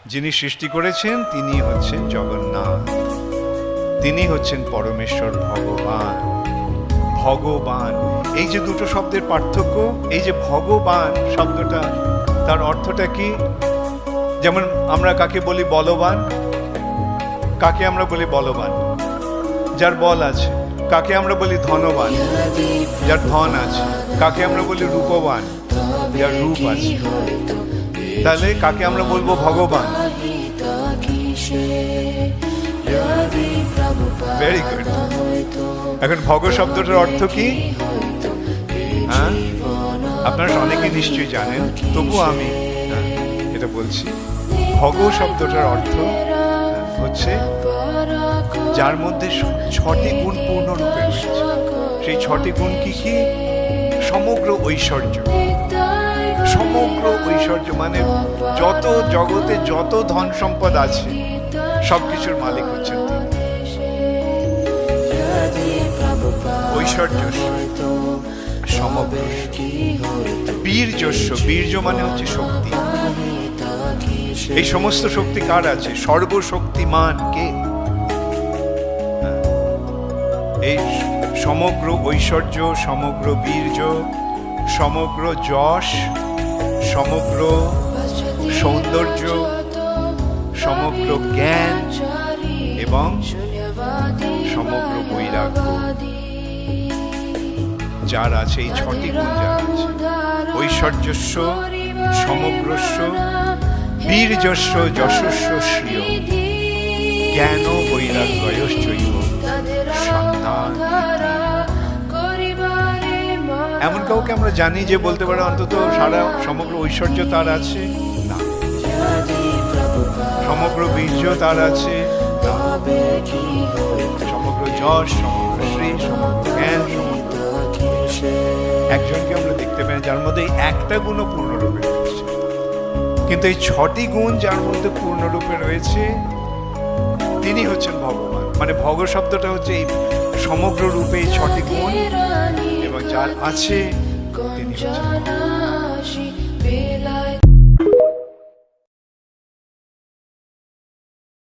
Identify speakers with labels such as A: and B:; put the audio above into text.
A: যিনি সৃষ্টি করেছেন তিনি হচ্ছেন জগন্নাথ, তিনি হচ্ছেন পরমেশ্বর ভগবান। ভগবান, এই যে দুটো শব্দের পার্থক্য, এই যে ভগবান শব্দটা তার অর্থটা কি? যেমন আমরা কাকে বলি বলবান, কাকে আমরা বলি বলবান? যার বল আছে। কাকে আমরা বলি ধনবান? যার ধন আছে। কাকে আমরা বলি রূপবান? যার রূপ আছে। তাহলে কাকে আমরা বলবো ভগবান? Very good. এখন ভগ শব্দটার অর্থ কি? হ্যাঁ, আপনারা অনেকে নিশ্চয়ই জানেন, তবু আমি এটা বলছি। ভগ শব্দটার অর্থ হচ্ছে যার মধ্যে 6টি গুণ পূর্ণরূপে রয়েছে। সেই 6টি গুণ কি কি? সমগ্র ঐশ্বর্য। সমগ্র ঐশ্বর্য মানে যত জগতে যত ধন সম্পদ আছে সবকিছুর মালিক হচ্ছেন তিনি। ঐশ্বর্যস্য, সমগ্র, বীর্যস্য, বীর্য মানে হচ্ছে শক্তি। এই সমস্ত শক্তি কার আছে? সর্বশক্তিমান কে? এই সমগ্র ঐশ্বর্য, সমগ্র বীর্য, সমগ্র যশ, সমগ্র সৌন্দর্য, সমগ্র জ্ঞান এবং সমগ্র বৈরাগ্য যার আছে, এই 6টি গুণ যার আছে, ঐশ্বর্যস্য, সমগ্রস্য, বীর্যস্য, যশস্য, শ্রিয়, জ্ঞান বৈরাগ্যয়শ্চৈব সন্তান। এমন কাউকে আমরা জানি যে বলতে পারে অন্তত সারা সমগ্র ঐশ্বর্য তার আছে? না। সমগ্র বীর্য তার আছে? না। সমগ্র যশ, সমগ্র শ্রী, সমগ্র জ্ঞান, সমগ্র, একজনকে আমরা দেখতে পাই যার মধ্যে একটা গুণও পূর্ণরূপে রয়েছে। কিন্তু এই 6টি গুণ যার মধ্যে পূর্ণরূপে রয়েছে তিনি হচ্ছেন ভগবান। মানে ভগ শব্দটা হচ্ছে এই সমগ্র রূপে এই 6টি গুণ এবং যার আছে তিনি হচ্ছেন ভগবান।